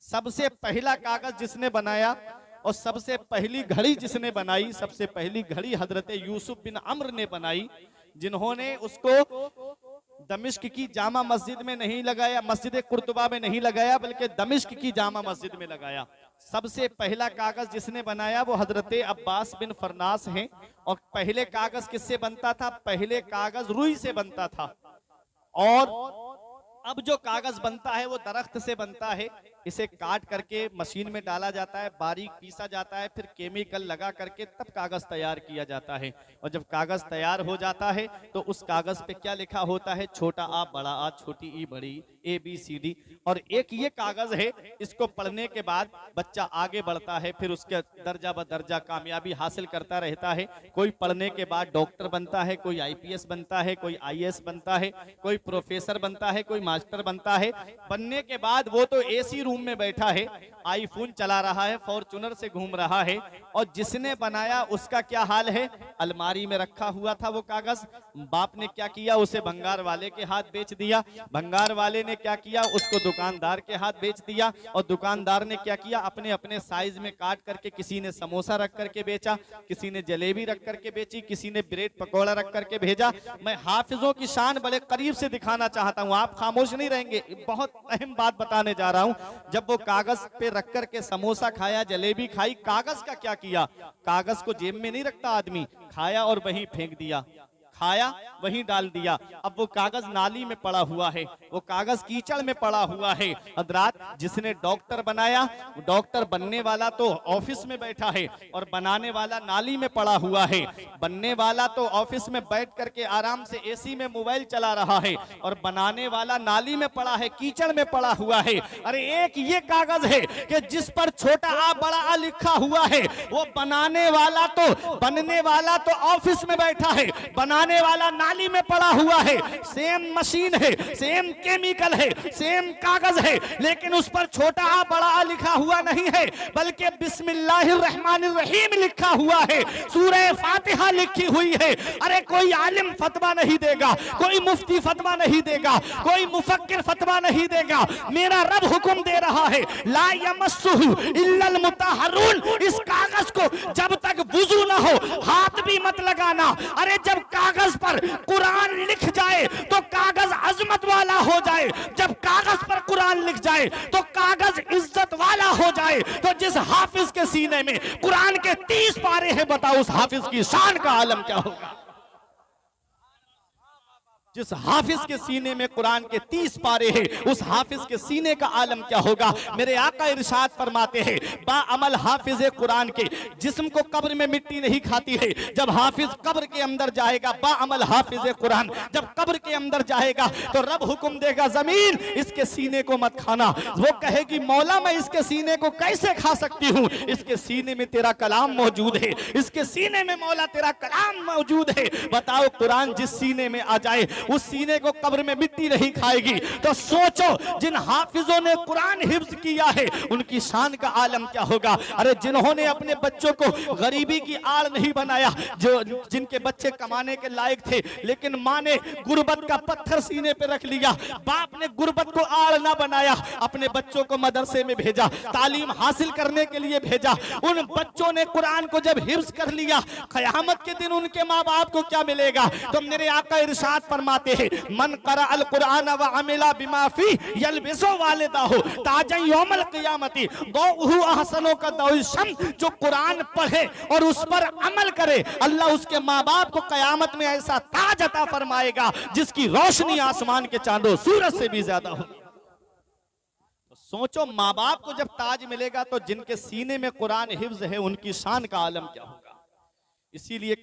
सबसे पहला कागज जिसने बनाया और सबसे पहली घड़ी जिसने बनाई, सबसे पहली घड़ी हजरत यूसुफ बिन अम्र ने बनाई, जिन्होंने उसको दमिश्क की जामा मस्जिद में नहीं लगाया, मस्जिद कुर्तुबा में नहीं लगाया, बल्कि दमिश्क की जामा मस्जिद में लगाया। सबसे पहला कागज जिसने बनाया वो हजरत अब्बास बिन फरनास हैं। और पहले कागज किससे बनता था? पहले कागज रुई से बनता था, और अब जो कागज बनता है वो दरख्त से बनता है। इसे काट करके मशीन में डाला जाता है, बारीक पीसा जाता है, फिर केमिकल लगा करके तब कागज तैयार किया जाता है। और जब कागज तैयार हो जाता है तो उस कागज पे क्या लिखा होता है? छोटा आ बड़ा आ, छोटी ई बड़ी, ABCD। और एक ये कागज है, इसको पढ़ने के बाद बच्चा आगे बढ़ता है, फिर उसके दर्जा ब दर्जा कामयाबी हासिल करता रहता है। कोई पढ़ने के बाद डॉक्टर बनता है, कोई IPS बनता है, कोई IAS बनता है, कोई प्रोफेसर बनता है, कोई मास्टर बनता है। बनने के बाद वो तो AC रूम में बैठा है, आईफोन चला रहा है, फॉर्च्यूनर से घूम रहा है। और जिसने बनाया उसका क्या हाल है? अलमारी में रखा हुआ था वो कागज, बाप ने क्या किया? उसे भंगार वाले के हाथ बेच दिया। भंगार वाले ने क्या किया? उसको दुकानदार के हाथ बेच दिया। और दुकानदार ने क्या किया? अपने अपने साइज में काट करके, किसी ने समोसा रख करके बेचा, किसी ने जलेबी रख करके बेची, किसी ने ब्रेड पकौड़ा रख करके भेजा। मैं हाफिजों की शान बड़े करीब से दिखाना चाहता हूँ, आप खामोश नहीं रहेंगे, बहुत अहम बात बताने जा रहा हूँ। जब वो कागज पे रख करके समोसा खाया, जलेबी खाई, कागज का क्या किया? कागज को जेब में नहीं रखता आदमी, खाया और वहीं फेंक दिया, खाया वहीं डाल दिया। अब वो कागज नाली में पड़ा हुआ है, वो कागज कीचड़ में पड़ा हुआ है। हजरात, जिसने डॉक्टर बनाया, डॉक्टर बनने वाला तो ऑफिस में बैठा है और बनाने वाला नाली में पड़ा हुआ है। बनने वाला तो ऑफिस में बैठ करके आराम से AC में मोबाइल चला रहा है, और बनाने वाला नाली में पड़ा है, कीचड़ में पड़ा हुआ है। अरे एक ये कागज है कि जिस पर छोटा आ बड़ा आ लिखा हुआ है, वो बनाने वाला तो, बनने वाला तो ऑफिस में बैठा है, बनाने वाला नाली में पड़ा हुआ है। सेम मशीन है, सेम केमिकल है, सेम कागज है, लेकिन उस पर छोटा आ बड़ा आ लिखा हुआ नहीं है, बल्कि बिस्मिल्लाहिर्रहमानिर्रहीम लिखा हुआ है, सूरह फातिहा लिखी हुई है। अरे कोई आलिम फतवा नहीं देगा, कोई मुफ्ती फतवा नहीं देगा, कोई मुफक्किर फतवा नहीं देगा। मेरा रब हुक्म दे रहा है, ला यमस्सुहु इल्लल मुतहहरून। इस कागज को जब तक वुजू ना हो हाथ भी मत लगाना। अरे जब कागज पर कुरान लिख जाए तो कागज अजमत वाला हो जाए, जब कागज पर कुरान लिख जाए तो कागज इज्जत वाला हो जाए। तो जिस हाफिज के सीने में कुरान के 30 पारे हैं, बताओ उस हाफिज की शान का आलम क्या होगा? जिस हाफिज के सीने में कुरान के 30 पारे हैं, उस हाफिज के सीने का आलम क्या होगा? मेरे आका इरशाद फरमाते हैं, बाअमल हाफिज कुरान के जिस्म को कब्र में मिट्टी नहीं खाती है। जब हाफिज कब्र के अंदर जाएगा, बाअमल हाफिज कुरान जब कब्र के अंदर जाएगा तो रब हुक्म देगा, जमीन इसके सीने को मत खाना। वो कहेगी, मौला मैं इसके सीने को कैसे खा सकती हूँ? इसके सीने में तेरा कलाम मौजूद है, इसके सीने में मौला तेरा कलाम मौजूद है। बताओ, कुरान जिस सीने में आ जाए उस सीने को कब्र में मिट्टी नहीं खाएगी। तो सोचो, जिन हाफिजों ने कुरान हिफ्ज किया है उनकी शान का आलम क्या होगा? अरे जिन्होंने अपने बच्चों को गरीबी की आड़ नहीं बनाया, जो जिनके बच्चे कमाने के लायक थे, लेकिन माँ ने गुर्बत का पत्थर सीने पे रख लिया, बाप ने गुर्बत को आड़ ना बनाया, अपने बच्चों को मदरसे में भेजा, तालीम हासिल करने के लिए भेजा। उन बच्चों ने कुरान को जब हिफ्ज कर लिया, क़यामत के दिन उनके माँ बाप को क्या मिलेगा? तो मेरे आका इरशाद फरमाते हैं, मन क़रा अल कुरान व अमिला बिमा फी यलबिसु वालिदाहु ताजन यौमल क़ियामती दौहु अहसनो का दौल शम्स। जो कुरान पढ़े और उस पर अमल करे, अल्लाह उसके माँ बाप को क़यामत में ऐसा ताज अता फरमाएगा जिसकी रोशनी आसमान के चांदो सूरज से भी ज्यादा हो। तो सोचो, माँ बाप को जब ताज मिलेगा तो जिनके सीने में कुरान हिफ्ज है उनकी शान का आलम क्या होगा? इसीलिए